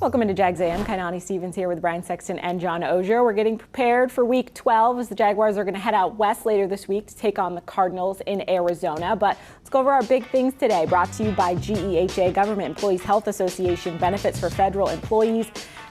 Welcome into Jags A.M. Kainani Stevens here with Brian Sexton and John Oehser. We're getting prepared for Week 12 as the Jaguars are going to head out west later this week to take on the Cardinals in Arizona. But let's go over our big things today, brought to you by GEHA, Government Employees Health Association, benefits for federal employees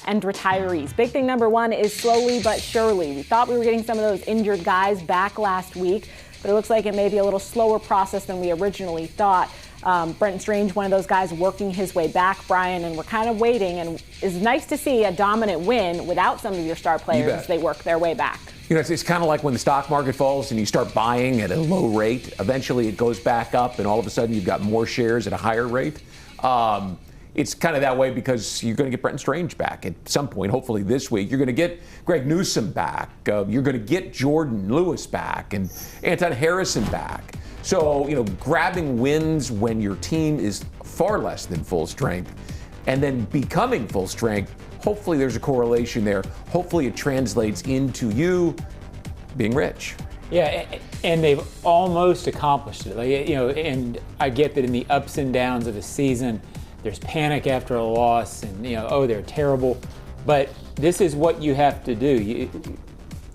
and retirees. Big thing number one is slowly but surely. We thought we were getting some of those injured guys back last week, but it looks like it may be a little slower process than we originally thought. Brenton Strange, one of those guys working his way back, Brian, and we're kind of waiting. And it's nice to see a dominant win without some of your star players as they work their way back. You know, it's kind of like when the stock market falls and you start buying at a low rate. Eventually it goes back up and all of a sudden you've got more shares at a higher rate. It's kind of that way because you're going to get Brenton Strange back at some point, hopefully this week. You're going to get Greg Newsome back. You're going to get Jordan Lewis back and Anton Harrison back. So, you know, grabbing wins when your team is far less than full strength and then becoming full strength, hopefully there's a correlation there. Hopefully it translates into you being rich. Yeah, and they've almost accomplished it. Like, you know, and I get that in the ups and downs of the season, there's panic after a loss and, you know, oh, they're terrible. But this is what you have to do.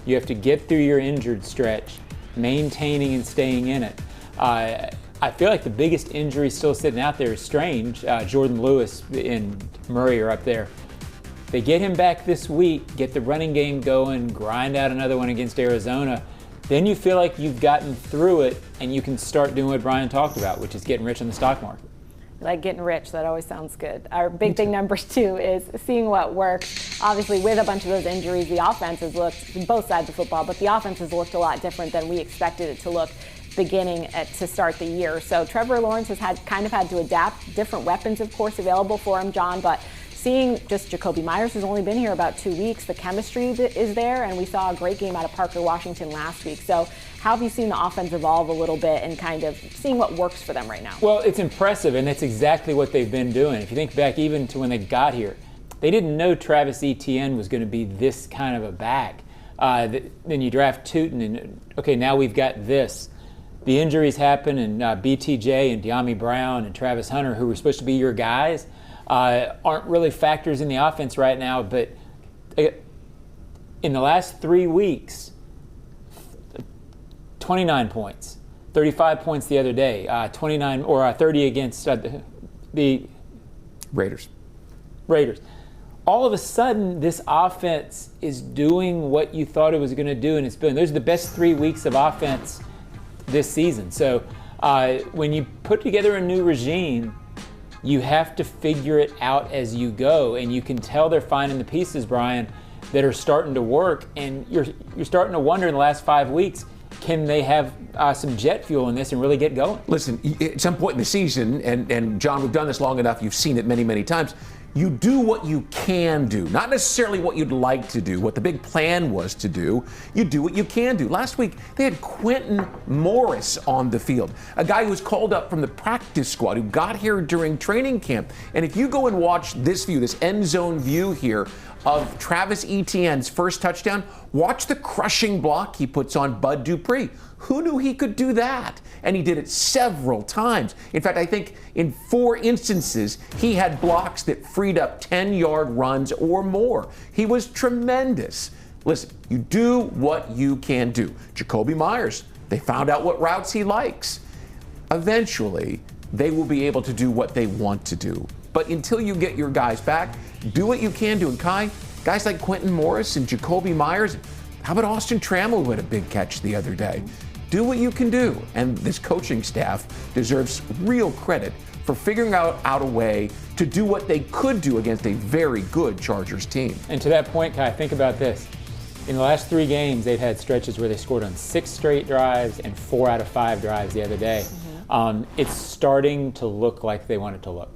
You have to get through your injured stretch, maintaining and staying in it. I feel like the biggest injury still sitting out there is Strange. Jordan Lewis and Murray are up there. They get him back this week, get the running game going, grind out another one against Arizona. Then you feel like you've gotten through it and you can start doing what Brian talked about, which is getting rich in the stock market. Like getting rich, that always sounds good. Our big thing number two is seeing what works. Obviously, with a bunch of those injuries, the offense has looked, both sides of football, but the offense has looked a lot different than we expected it to look beginning to start the year. So Trevor Lawrence has had to adapt. Different weapons, of course, available for him, John, but seeing just Jakobi Meyers has only been here about 2 weeks. The chemistry is there, and we saw a great game out of Parker Washington last week. So how have you seen the offense evolve a little bit and kind of seeing what works for them right now? Well, it's impressive, and it's exactly what they've been doing. If you think back even to when they got here, they didn't know Travis Etienne was going to be this kind of a back. Then you draft Tootin, and okay, now we've got this. The injuries happen, and BTJ and De'Ami Brown and Travis Hunter, who were supposed to be your guys, aren't really factors in the offense right now. But in the last 3 weeks, 29 points, 35 points the other day, 29 or 30 against the Raiders. All of a sudden, this offense is doing what you thought it was going to do, and it's been. Those are the best 3 weeks of offense this season. So when you put together a new regime, you have to figure it out as you go, and you can tell they're finding the pieces, Brian, that are starting to work, and you're starting to wonder in the last 5 weeks, can they have some jet fuel in this and really get going? Listen, at some point in the season, and John, we've done this long enough, you've seen it many, many times, you do what you can do, not necessarily what you'd like to do, what the big plan was to do. You do what you can do. Last week, they had Quentin Morris on the field, a guy who was called up from the practice squad, who got here during training camp. And if you go and watch this view, this end zone view here of Travis Etienne's first touchdown, watch the crushing block he puts on Bud Dupree. Who knew he could do that? And he did it several times. In fact, I think in 4 instances, he had blocks that freed up 10-yard runs or more. He was tremendous. Listen, you do what you can do. Jakobi Meyers, they found out what routes he likes. Eventually, they will be able to do what they want to do. But until you get your guys back, do what you can do. And guys like Quentin Morris and Jakobi Meyers, how about Austin Trammell, who had a big catch the other day? Do what you can do. And this coaching staff deserves real credit for figuring out a way to do what they could do against a very good Chargers team. And to that point, Kai, think about this. In the last 3 games, they've had stretches where they scored on 6 straight drives and 4 out of 5 drives the other day. It's starting to look like they want it to look.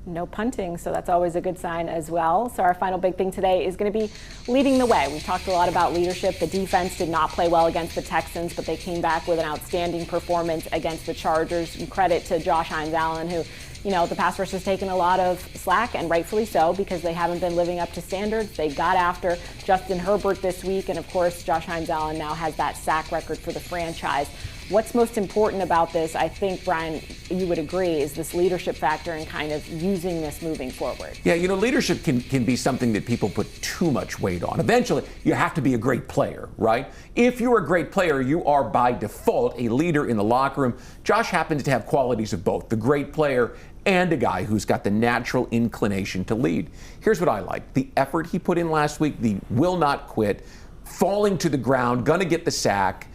No punting, so that's always a good sign as well. So our final big thing today is going to be leading the way. We've talked a lot about leadership. The defense did not play well against the Texans, but they came back with an outstanding performance against the Chargers. And credit to Josh Hines-Allen, who, you know, the pass rush has taken a lot of slack, and rightfully so, because they haven't been living up to standards. They got after Justin Herbert this week, and of course, Josh Hines-Allen now has that sack record for the franchise. What's most important about this, I think, Brian, you would agree, is this leadership factor and kind of using this moving forward. Yeah, leadership can be something that people put too much weight on. Eventually, you have to be a great player, right? If you're a great player, you are by default a leader in the locker room. Josh happens to have qualities of both, the great player and a guy who's got the natural inclination to lead. Here's what I like. The effort he put in last week, the will not quit, falling to the ground, gonna get the sack.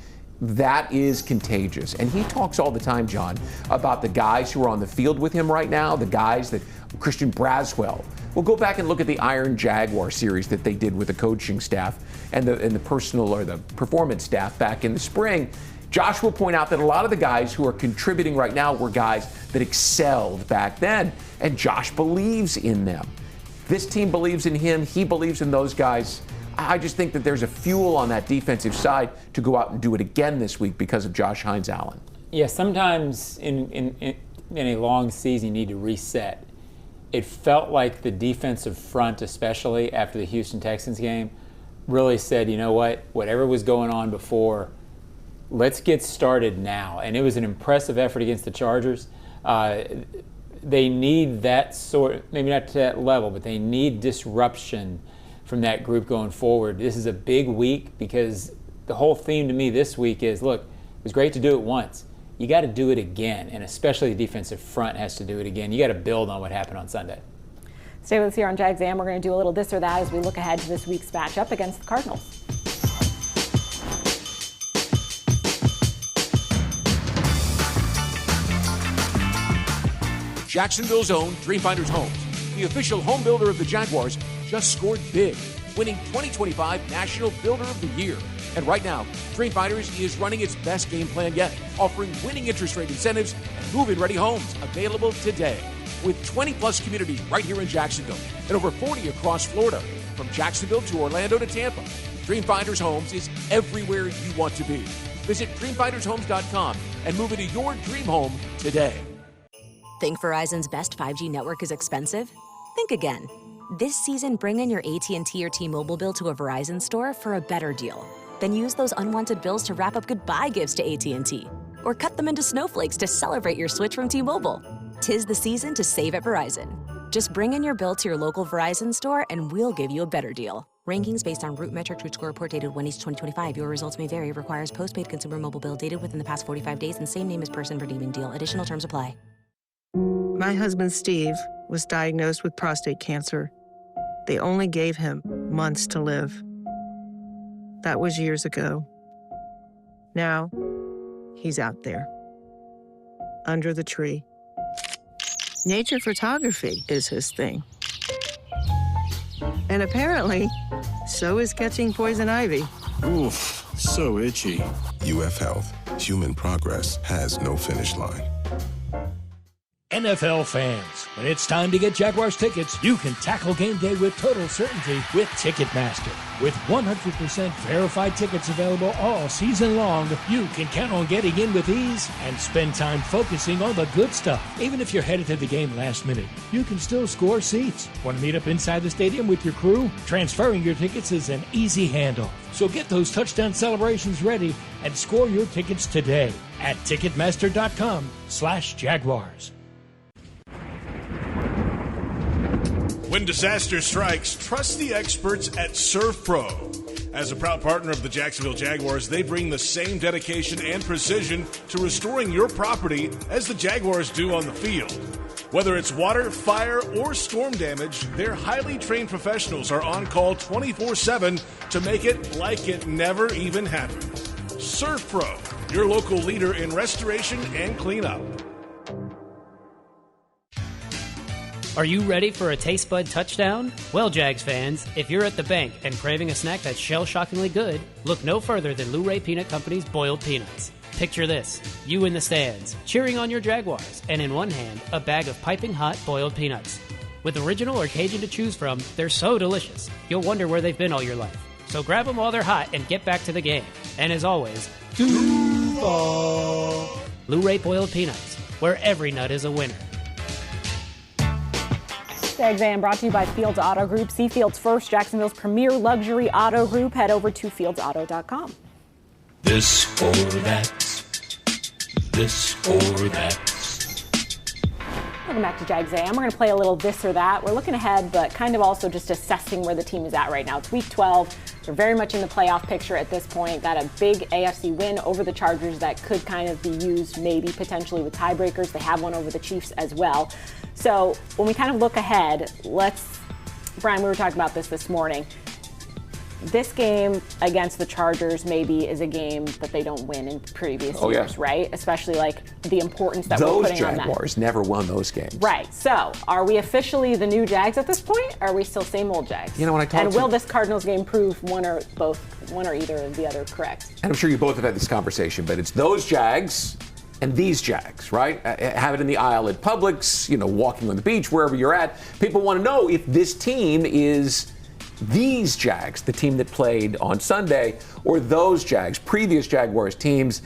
That is contagious. And he talks all the time, John, about the guys who are on the field with him right now, the guys that Christian Braswell. We'll go back and look at the Iron Jaguar series that they did with the coaching staff and the personal or the performance staff back in the spring. Josh will point out that a lot of the guys who are contributing right now were guys that excelled back then, and Josh believes in them. This team believes in him. He believes in those guys. I just think that there's a fuel on that defensive side to go out and do it again this week because of Josh Hines-Allen. Yeah, sometimes in a long season you need to reset. It felt like the defensive front, especially after the Houston Texans game, really said, you know what, whatever was going on before, let's get started now. And it was an impressive effort against the Chargers. They need that sort, maybe not to that level, but they need disruption from that group going forward. This is a big week because the whole theme to me this week is, look, it was great to do it once. You got to do it again, and especially the defensive front has to do it again. You got to build on what happened on Sunday. Stay with us here on Jags A.M. We're going to do a little this or that as we look ahead to this week's matchup against the Cardinals. Jacksonville's own Dreamfinders Homes, the official home builder of the Jaguars, just scored big, winning 2025 National Builder of the Year. And right now, Dreamfinders is running its best game plan yet, offering winning interest rate incentives and move-in ready homes available today. With 20-plus communities right here in Jacksonville and over 40 across Florida, from Jacksonville to Orlando to Tampa, Dreamfinders Homes is everywhere you want to be. Visit dreamfindershomes.com and move into your dream home today. Think Verizon's best 5G network is expensive? Think again. This season, bring in your AT&T or T-Mobile bill to a Verizon store for a better deal. Then use those unwanted bills to wrap up goodbye gifts to AT&T. Or cut them into snowflakes to celebrate your switch from T-Mobile. 'Tis the season to save at Verizon. Just bring in your bill to your local Verizon store and we'll give you a better deal. Rankings based on Root Metrics Root Score report dated 1/8/2025. Your results may vary. Requires postpaid consumer mobile bill dated within the past 45 days and same name as person redeeming deal. Additional terms apply. My husband, Steve, was diagnosed with prostate cancer. They only gave him months to live. That was years ago. Now, he's out there, under the tree. Nature photography is his thing. And apparently, so is catching poison ivy. Oof, so itchy. UF Health. Human progress has no finish line. NFL fans, when it's time to get Jaguars tickets, you can tackle game day with total certainty with Ticketmaster. With 100% verified tickets available all season long, you can count on getting in with ease and spend time focusing on the good stuff. Even if you're headed to the game last minute, you can still score seats. Want to meet up inside the stadium with your crew? Transferring your tickets is an easy handoff. So get those touchdown celebrations ready and score your tickets today at Ticketmaster.com/Jaguars. When disaster strikes, trust the experts at Surf Pro. As a proud partner of the Jacksonville Jaguars, they bring the same dedication and precision to restoring your property as the Jaguars do on the field. Whether it's water, fire, or storm damage, their highly trained professionals are on call 24/7 to make it like it never even happened. Surf Pro, your local leader in restoration and cleanup. Are you ready for a taste bud touchdown? Well, Jags fans, if you're at the bank and craving a snack that's shell-shockingly good, look no further than Luray Peanut Company's boiled peanuts. Picture this, you in the stands, cheering on your Jaguars, and in one hand, a bag of piping hot boiled peanuts. With original or Cajun to choose from, they're so delicious, you'll wonder where they've been all your life. So grab them while they're hot and get back to the game. And as always, Duval! Luray boiled peanuts, where every nut is a winner. Jags A.M. brought to you by Fields Auto Group. See Fields first, Jacksonville's premier luxury auto group. Head over to fieldsauto.com. This or that. This or That. Welcome back to Jags A.M. We're going to play a little this or that. We're looking ahead, but kind of also just assessing where the team is at right now. It's week 12. They're very much in the playoff picture at this point. Got a big AFC win over the Chargers that could kind of be used maybe potentially with tiebreakers. They have one over the Chiefs as well. So when we kind of look ahead, Brian, we were talking about this morning. This game against the Chargers maybe is a game that they don't win in previous years, right? Especially like the importance that we're putting on that. Those Jaguars never won those games. Right. So are we officially the new Jags at this point? Or are we still same old Jags? You know, when I talk And will this Cardinals game prove one or either of the other correct? And I'm sure you both have had this conversation, but it's those Jags and these Jags, right? Have it in the aisle at Publix, walking on the beach, wherever you're at. People want to know if this team is these Jags, the team that played on Sunday, or those Jags, previous Jaguars teams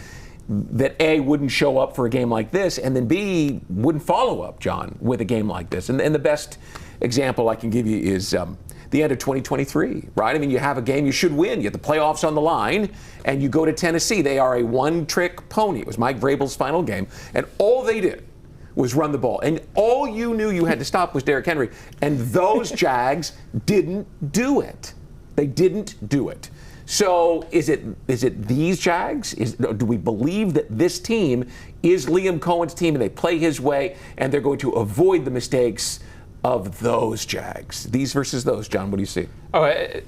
that A, wouldn't show up for a game like this, and then B, wouldn't follow up, John, with a game like this. And the best example I can give you is the end of 2023, right? I mean, you have a game you should win. You have the playoffs on the line, and you go to Tennessee. They are a one-trick pony. It was Mike Vrabel's final game, and all they did was run the ball. And all you knew you had to stop was Derrick Henry. And those Jags didn't do it. They didn't do it. So is it these Jags? Do we believe that this team is Liam Cohen's team and they play his way and they're going to avoid the mistakes of those Jags? These versus those, John, what do you see? Oh, I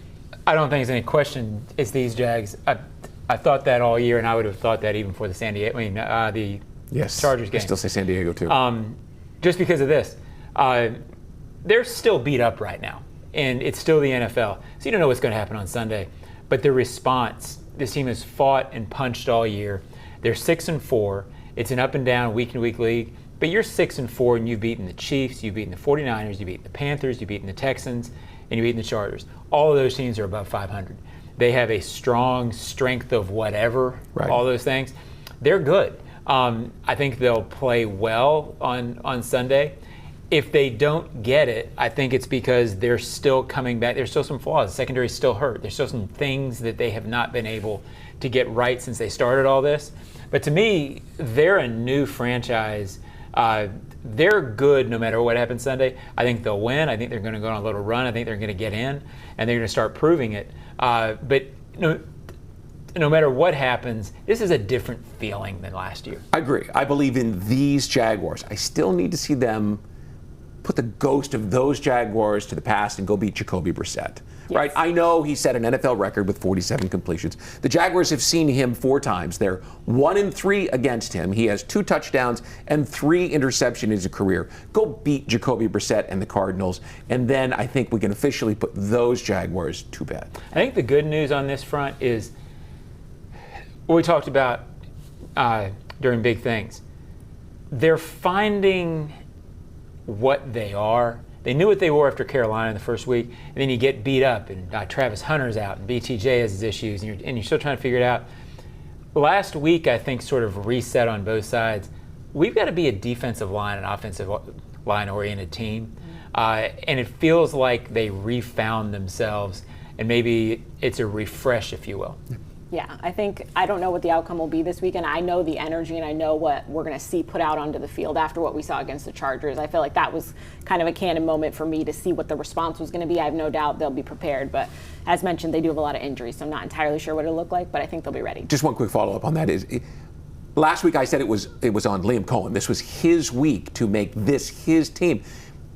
don't think there's any question it's these Jags. I thought that all year, and I would have thought that even for the Chargers game. I still say San Diego, too. Just because of this. They're still beat up right now, and it's still the NFL. So you don't know what's going to happen on Sunday. But the response, this team has fought and punched all year. They're 6-4. It's an up and down, week-to-week league. But you're 6-4, and you've beaten the Chiefs, you've beaten the 49ers, you've beaten the Panthers, you've beaten the Texans, and you've beaten the Chargers. All of those teams are above 500. They have a strong strength of whatever, right. All those things. They're good. I think they'll play well on Sunday. If they don't get it, I think it's because they're still coming back. There's still some flaws. The secondary's still hurt. There's still some things that they have not been able to get right since they started all this. But to me, they're a new franchise. They're good no matter what happens Sunday. I think they'll win. I think they're going to go on a little run. I think they're going to get in, and they're going to start proving it. But no matter what happens, this is a different feeling than last year. I agree. I believe in these Jaguars. I still need to see them put the ghost of those Jaguars to the past and go beat Jacoby Brissett. Yes. Right? I know he set an NFL record with 47 completions. The Jaguars have seen him 4 times. They're 1-3 against him. He has 2 touchdowns and 3 interceptions in his career. Go beat Jacoby Brissett and the Cardinals, and then I think we can officially put those Jaguars to bed. I think the good news on this front is what we talked about during Big Things. They're finding what they are. They knew what they were after Carolina in the first week, and then you get beat up, and Travis Hunter's out, and BTJ has his issues, and you're still trying to figure it out. Last week, I think, sort of reset on both sides. We've got to be a defensive line and offensive line-oriented team, and it feels like they refound themselves, and maybe it's a refresh, if you will. Yeah, I don't know what the outcome will be this weekend. I know the energy and I know what we're going to see put out onto the field after what we saw against the Chargers. I feel like that was kind of a canon moment for me to see what the response was going to be. I have no doubt they'll be prepared. But as mentioned, they do have a lot of injuries, so I'm not entirely sure what it'll look like, but I think they'll be ready. Just one quick follow-up on that is, last week I said it was on Liam Cohen. This was his week to make this his team.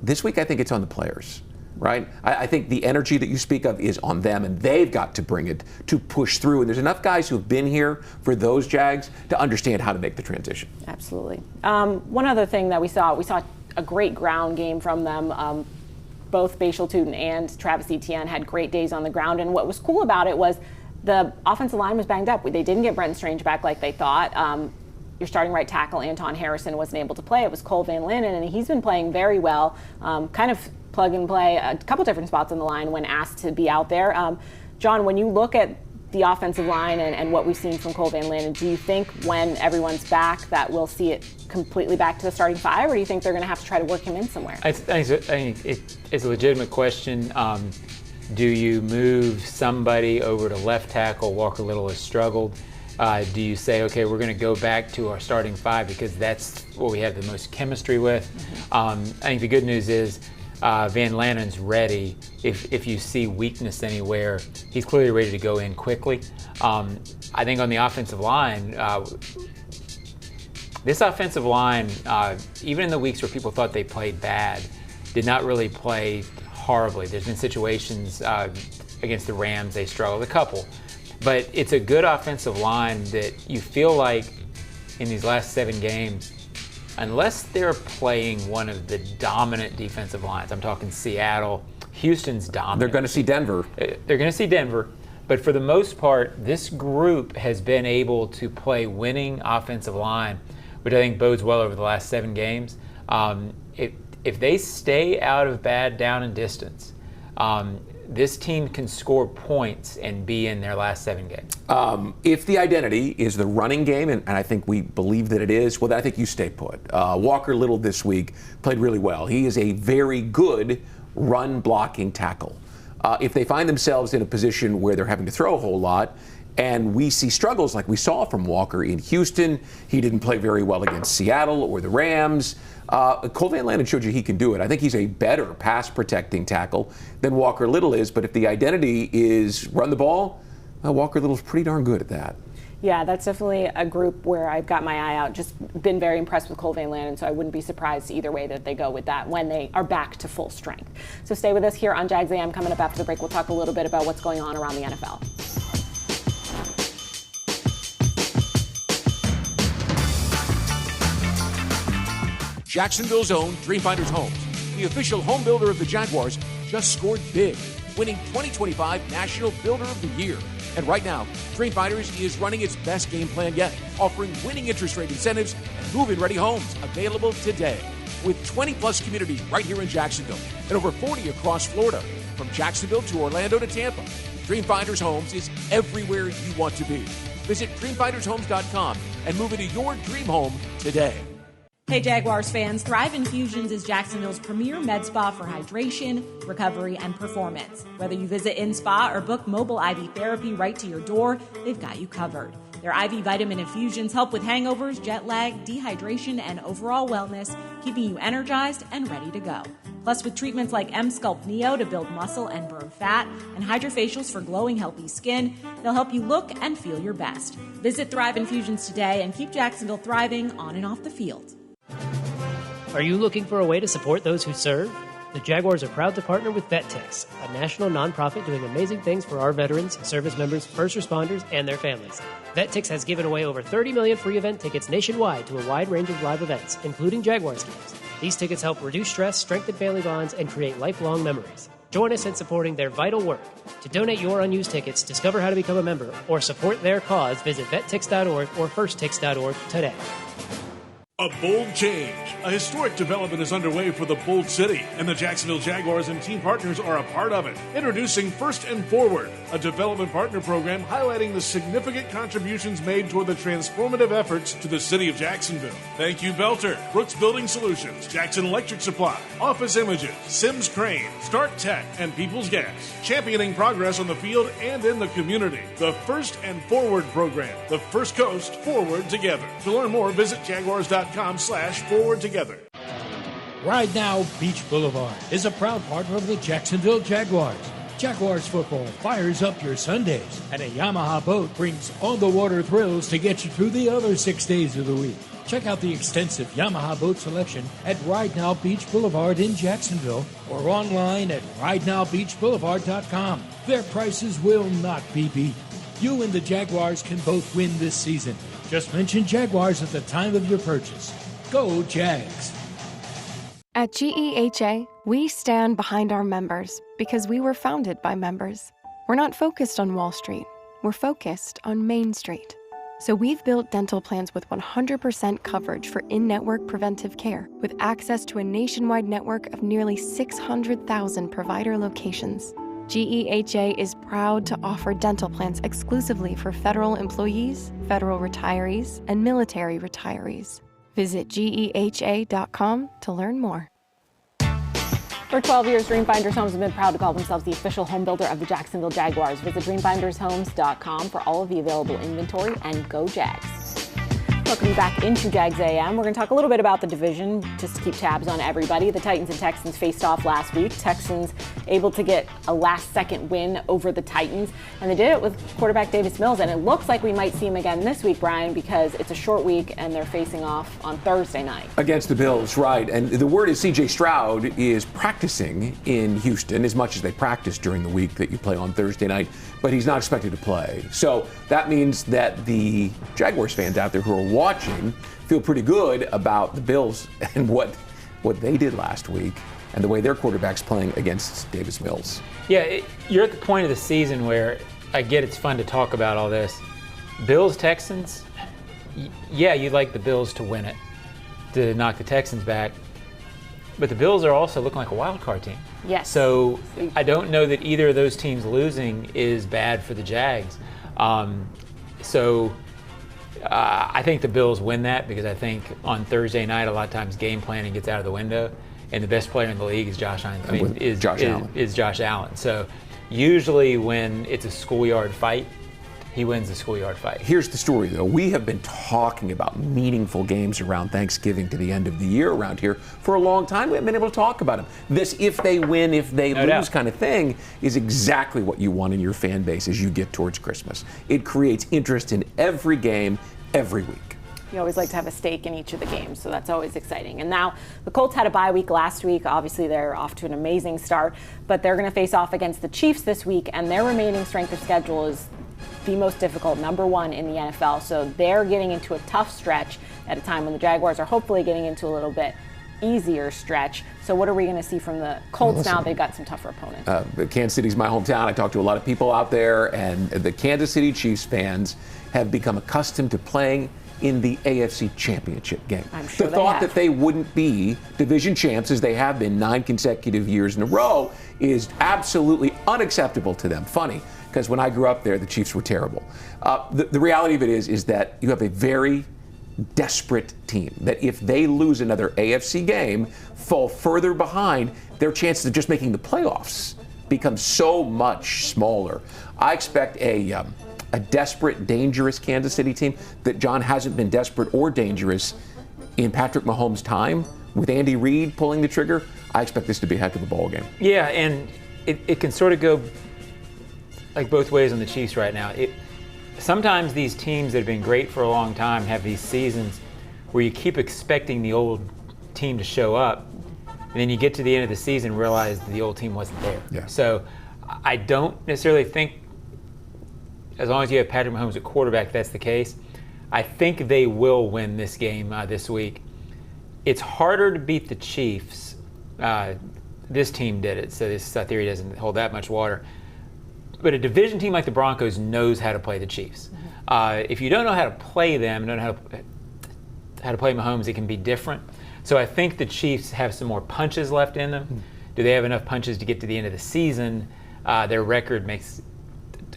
This week I think it's on the players. Right? I think the energy that you speak of is on them, and they've got to bring it to push through. And there's enough guys who've been here for those Jags to understand how to make the transition. Absolutely. One other thing that we saw a great ground game from them. Both Bashal Tutin and Travis Etienne had great days on the ground. And what was cool about it was the offensive line was banged up. They didn't get Brenton Strange back like they thought. Your starting right tackle, Anton Harrison, wasn't able to play. It was Cole Van Linden, and he's been playing very well. Kind of plug and play a couple different spots on the line when asked to be out there. John, when you look at the offensive line and what we've seen from Cole Van Linden, do you think when everyone's back that we'll see it completely back to the starting 5, or do you think they're going to have to try to work him in somewhere? I think it's a legitimate question. Do you move somebody over to left tackle? Walker Little has struggled. Do you say, okay, we're going to go back to our starting five because that's what we have the most chemistry with? I think the good news is Van Lannen's ready. If you see weakness anywhere, he's clearly ready to go in quickly. I think on the offensive line, this offensive line, even in the weeks where people thought they played bad, did not really play horribly. There's been situations against the Rams, they struggled a couple. But it's a good offensive line that you feel like in these last 7 games, unless they're playing one of the dominant defensive lines, I'm talking Seattle, Houston's dominant. They're going to see Denver. They're going to see Denver. But for the most part, this group has been able to play winning offensive line, which I think bodes well over the last 7 games. If they stay out of bad down and distance, this team can score points and be in their last 7 games. If the identity is the running game, and I think we believe that it is, well, then I think you stay put. Walker Little this week played really well. He is a very good run-blocking tackle. If they find themselves in a position where they're having to throw a whole lot, and we see struggles like we saw from Walker in Houston, he didn't play very well against Seattle or the Rams. Cole Van Lanen showed you he can do it. I think he's a better pass-protecting tackle than Walker Little is, but if the identity is run the ball, Walker Little's pretty darn good at that. Yeah, that's definitely a group where I've got my eye out. Just been very impressed with Cole Van Lanen, so I wouldn't be surprised either way that they go with that when they are back to full strength. So stay with us here on Jags A.M. Coming up after the break, we'll talk a little bit about what's going on around the NFL. Jacksonville's own Dreamfinders Homes, the official home builder of the Jaguars, just scored big, winning 2025 National Builder of the Year. And right now, Dreamfinders is running its best game plan yet, offering winning interest rate incentives and move-in ready homes available today. With 20-plus communities right here in Jacksonville and over 40 across Florida, from Jacksonville to Orlando to Tampa, Dreamfinders Homes is everywhere you want to be. Visit dreamfindershomes.com and move into your dream home today. Hey Jaguars fans, Thrive Infusions is Jacksonville's premier med spa for hydration, recovery, and performance. Whether you visit in-spa or book mobile IV therapy right to your door, they've got you covered. Their IV vitamin infusions help with hangovers, jet lag, dehydration, and overall wellness, keeping you energized and ready to go. Plus, with treatments like M-Sculpt Neo to build muscle and burn fat, and hydrofacials for glowing, healthy skin, they'll help you look and feel your best. Visit Thrive Infusions today and keep Jacksonville thriving on and off the field. Are you looking for a way to support those who serve? The Jaguars are proud to partner with VetTix, a national nonprofit doing amazing things for our veterans, service members, first responders, and their families. VetTix has given away over 30 million free event tickets nationwide to a wide range of live events, including Jaguars games. These tickets help reduce stress, strengthen family bonds, and create lifelong memories. Join us in supporting their vital work. To donate your unused tickets, discover how to become a member, or support their cause, visit vettix.org or firsttix.org today. A bold change. A historic development is underway for the Bold City, and the Jacksonville Jaguars and team partners are a part of it. Introducing First and Forward, a development partner program highlighting the significant contributions made toward the transformative efforts to the city of Jacksonville. Thank you, Belter, Brooks Building Solutions, Jackson Electric Supply, Office Images, Sims Crane, Start Tech, and People's Gas. Championing progress on the field and in the community. The First and Forward program. The First Coast Forward Together. To learn more, visit jaguars.com/forward together. Ride Now Beach Boulevard is a proud partner of the Jacksonville Jaguars. Jaguars football fires up your Sundays, and a Yamaha boat brings on-the-water thrills to get you through the other 6 days of the week. Check out the extensive Yamaha boat selection at Ride Now Beach Boulevard in Jacksonville or online at ridenowbeachboulevard.com. Their prices will not be beat. You and the Jaguars can both win this season. Just mention Jaguars at the time of your purchase. Go Jags! At GEHA, we stand behind our members because we were founded by members. We're not focused on Wall Street. We're focused on Main Street. So we've built dental plans with 100% coverage for in-network preventive care, with access to a nationwide network of nearly 600,000 provider locations. GEHA is proud to offer dental plans exclusively for federal employees, federal retirees, and military retirees. Visit GEHA.com to learn more. For 12 years, Dreamfinders Homes have been proud to call themselves the official home builder of the Jacksonville Jaguars. Visit dreamfindershomes.com for all of the available inventory, and go Jags. Welcome back into Jags A.M. We're going to talk a little bit about the division, just to keep tabs on everybody. The Titans and Texans faced off last week. Texans able to get a last-second win over the Titans, and they did it with quarterback Davis Mills, and it looks like we might see him again this week, Brian, because it's a short week, and they're facing off on Thursday night. Against the Bills, right. And the word is C.J. Stroud is practicing in Houston as much as they practice during the week that you play on Thursday night, but he's not expected to play. So that means that the Jaguars fans out there who are watching feel pretty good about the Bills and what they did last week and the way their quarterback's playing against Davis Mills. Yeah, you're at the point of the season where I get it's fun to talk about all this. Bills, Texans, yeah, you'd like the Bills to win it, to knock the Texans back. But the Bills are also looking like a wild card team. Yes. So I don't know that either of those teams losing is bad for the Jags. I think the Bills win that because I think on Thursday night a lot of times game planning gets out of the window, and the best player in the league is Josh Allen. So usually when it's a schoolyard fight, he wins the schoolyard fight. Here's the story, though. We have been talking about meaningful games around Thanksgiving to the end of the year around here for a long time. We haven't been able to talk about them. This if they win, if they lose kind of thing is exactly what you want in your fan base as you get towards Christmas. It creates interest in every game, every week. You always like to have a stake in each of the games, so that's always exciting. And now the Colts had a bye week last week. Obviously, they're off to an amazing start, but they're going to face off against the Chiefs this week, and their remaining strength of schedule is the most difficult, number one in the NFL. So they're getting into a tough stretch at a time when the Jaguars are hopefully getting into a little bit easier stretch. So what are we going to see from the Colts now? They've got some tougher opponents. Kansas City's my hometown. I talked to a lot of people out there, and the Kansas City Chiefs fans have become accustomed to playing in the AFC Championship game. I'm sure the thought that they wouldn't be division champs as they have been 9 consecutive years in a row is absolutely unacceptable to them. Funny, because when I grew up there, the Chiefs were terrible. The reality of it is that you have a very desperate team that if they lose another AFC game, fall further behind, their chances of just making the playoffs become so much smaller. I expect a desperate, dangerous Kansas City team that John hasn't been desperate or dangerous in Patrick Mahomes' time. With Andy Reid pulling the trigger, I expect this to be a heck of a ball game. Yeah, and it can sort of go like both ways on the Chiefs right now. Sometimes these teams that have been great for a long time have these seasons where you keep expecting the old team to show up, and then you get to the end of the season and realize the old team wasn't there. Yeah. So I don't necessarily think, as long as you have Patrick Mahomes at quarterback, that's the case. I think they will win this game this week. It's harder to beat the Chiefs. This team did it, so this theory doesn't hold that much water. But a division team like the Broncos knows how to play the Chiefs. If you don't know how to play them, don't know how to play Mahomes, it can be different. So I think the Chiefs have some more punches left in them. Do they have enough punches to get to the end of the season? Their record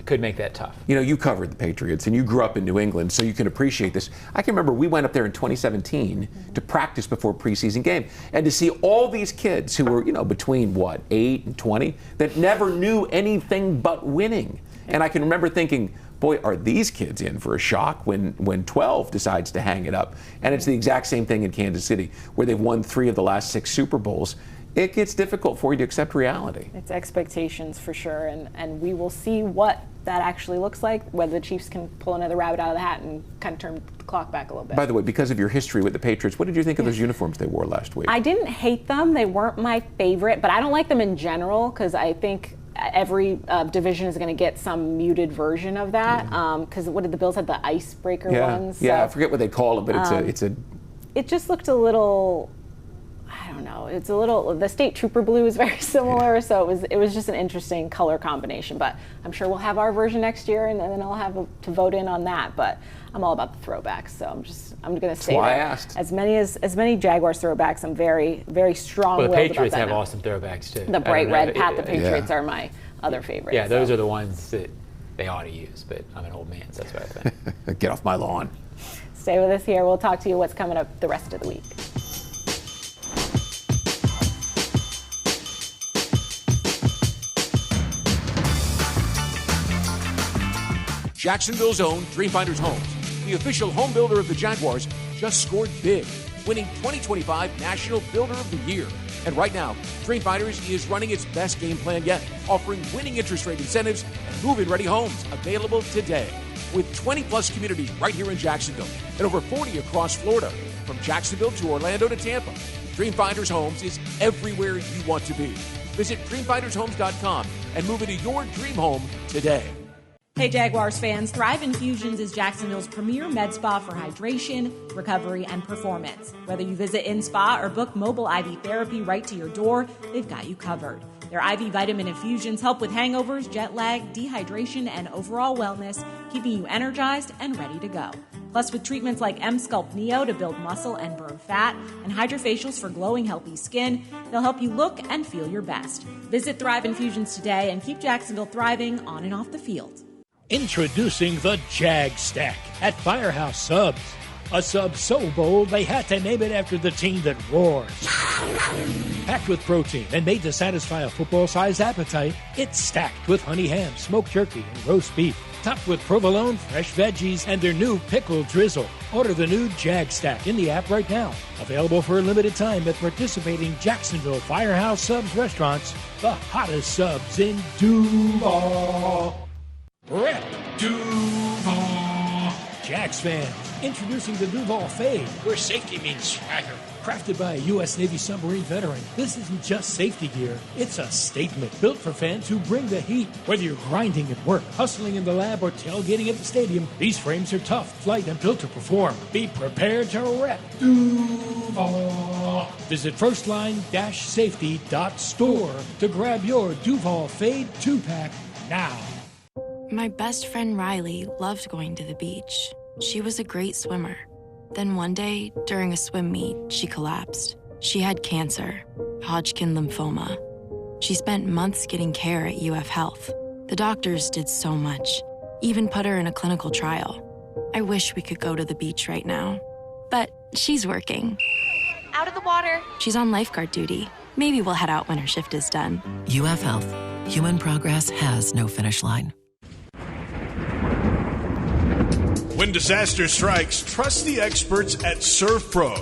could make that tough. You know, you covered the Patriots and you grew up in New England, so you can appreciate this. I can remember we went up there in 2017 to practice before preseason game, and to see all these kids who were, between 8 and 20 that never knew anything but winning. And I can remember thinking, boy, are these kids in for a shock when 12 decides to hang it up. And it's the exact same thing in Kansas City, where they've won 3 of the last 6 Super Bowls. It gets difficult for you to accept reality. It's expectations for sure, and we will see what that actually looks like, whether the Chiefs can pull another rabbit out of the hat and kind of turn the clock back a little bit. By the way, because of your history with the Patriots, what did you think of those uniforms they wore last week? I didn't hate them. They weren't my favorite, but I don't like them in general because I think every division is going to get some muted version of that. Because what did the Bills have? The icebreaker ones? Yeah, I forget what they call them, but it just looked a little, I don't know. It's a little, the state trooper blue is very similar, so it was just an interesting color combination. But I'm sure we'll have our version next year, and then I'll have to vote in on that. But I'm all about the throwbacks, so I'm going to say why that. I asked. As many Jaguars throwbacks, I'm very, very strong. Well, the Patriots Patriots have now. awesome throwbacks too. The bright red Pat the Patriots are my other favorites. Yeah, those are the ones that they ought to use. But I'm an old man, so that's what I think. Get off my lawn. Stay with us here. We'll talk to you what's coming up the rest of the week. Jacksonville's own Dreamfinders Homes, the official home builder of the Jaguars, just scored big, winning 2025 National Builder of the Year. And right now, Dreamfinders is running its best game plan yet, offering winning interest rate incentives and move-in ready homes available today. With 20-plus communities right here in Jacksonville and over 40 across Florida, from Jacksonville to Orlando to Tampa, Dreamfinders Homes is everywhere you want to be. Visit dreamfindershomes.com and move into your dream home today. Hey Jaguars fans, Thrive Infusions is Jacksonville's premier med spa for hydration, recovery, and performance. Whether you visit in-spa or book mobile IV therapy right to your door, they've got you covered. Their IV vitamin infusions help with hangovers, jet lag, dehydration, and overall wellness, keeping you energized and ready to go. Plus, with treatments like M-Sculpt Neo to build muscle and burn fat, and hydrofacials for glowing, healthy skin, they'll help you look and feel your best. Visit Thrive Infusions today and keep Jacksonville thriving on and off the field. Introducing the Jag Stack at Firehouse Subs. A sub so bold they had to name it after the team that roars. Packed with protein and made to satisfy a football-sized appetite, it's stacked with honey ham, smoked turkey, and roast beef. Topped with provolone, fresh veggies, and their new pickle drizzle. Order the new Jag Stack in the app right now. Available for a limited time at participating Jacksonville Firehouse Subs restaurants, the hottest subs in Duval. Rep Duval. Jags fans, introducing the Duval Fade, where safety means swagger. Crafted by a U.S. Navy submarine veteran, this isn't just safety gear, it's a statement built for fans who bring the heat. Whether you're grinding at work, hustling in the lab, or tailgating at the stadium, these frames are tough, light, and built to perform. Be prepared to rep Duval. Visit firstline-safety.store to grab your Duval Fade 2-pack now. My best friend Riley loved going to the beach. She was a great swimmer. Then one day, during a swim meet, she collapsed. She had cancer, Hodgkin lymphoma. She spent months getting care at UF Health. The doctors did so much, even put her in a clinical trial. I wish we could go to the beach right now. But she's working. Out of the water. She's on lifeguard duty. Maybe we'll head out when her shift is done. UF Health. Human progress has no finish line. When disaster strikes, trust the experts at Surf Pro.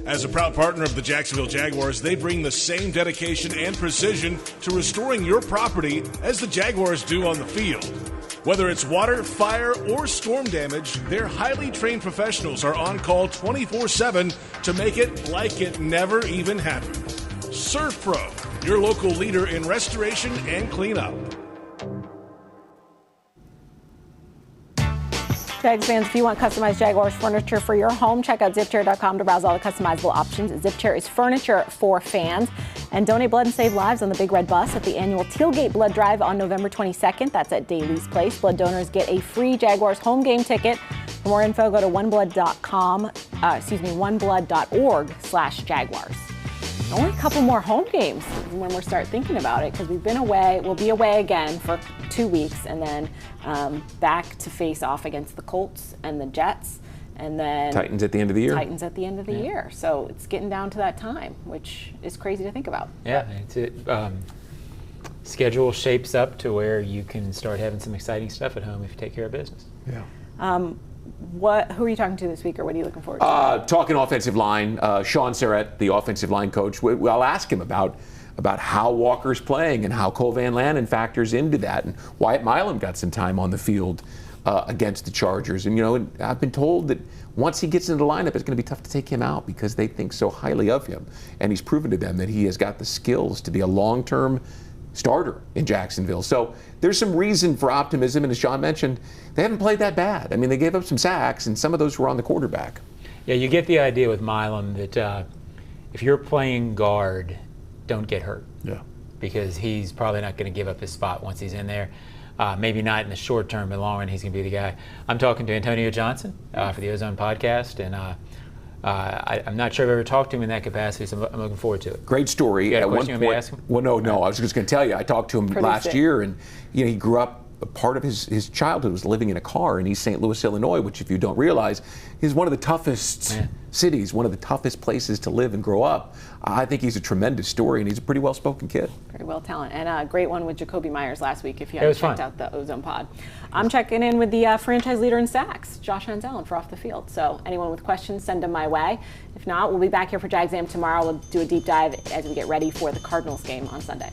As a proud partner of the Jacksonville Jaguars, they bring the same dedication and precision to restoring your property as the Jaguars do on the field. Whether it's water, fire, or storm damage, their highly trained professionals are on call 24/7 to make it like it never even happened. Surf Pro, your local leader in restoration and cleanup. Jags fans, if you want customized Jaguars furniture for your home, check out zipchair.com to browse all the customizable options. Zipchair is furniture for fans. And donate blood and save lives on the Big Red Bus at the annual Tailgate Blood Drive on November 22nd. That's at Daly's Place. Blood donors get a free Jaguars home game ticket. For more info, go to oneblood.org/Jaguars. Only a couple more home games when we start thinking about it, because we've been away. We'll be away again for 2 weeks, and then back to face off against the Colts and the Jets, and then Titans at the end of the year. Titans at the end of the year. So it's getting down to that time, which is crazy to think about. Yeah, schedule shapes up to where you can start having some exciting stuff at home if you take care of business. Yeah. Who are you talking to this week, or what are you looking forward to? Talking offensive line, Sean Surratt, the offensive line coach. I'll ask him about how Walker's playing and how Cole Van Lanen factors into that, and Wyatt Milam got some time on the field against the Chargers. And I've been told that once he gets into the lineup, it's going to be tough to take him out because they think so highly of him, and he's proven to them that he has got the skills to be a long-term starter in Jacksonville. So there's some reason for optimism, and as John mentioned, they haven't played that bad. I mean, they gave up some sacks, and some of those were on the quarterback. Yeah, you get the idea with Milam that if you're playing guard, don't get hurt. Yeah. Because he's probably not going to give up his spot once he's in there. Maybe not in the short term, but in the long run, he's going to be the guy. I'm talking to Antonio Johnson for the Ozone podcast, and I'm not sure I've ever talked to him in that capacity, so I'm looking forward to it. Great story. You got a At one question you want me to ask him? Well, no. I was just going to tell you, I talked to him last year, and he grew up part of his childhood was living in a car in East St. Louis, Illinois, which, if you don't realize, is one of the toughest cities, one of the toughest places to live and grow up. I think he's a tremendous story, and he's a pretty well-spoken kid. Very well talented, and a great one with Jacoby Myers last week, if you haven't checked out the Ozone Pod. I'm checking in with the franchise leader in sacks, Josh Hanzellen, for Off the Field. So anyone with questions, send them my way. If not, we'll be back here for Jags A.M. tomorrow. We'll do a deep dive as we get ready for the Cardinals game on Sunday.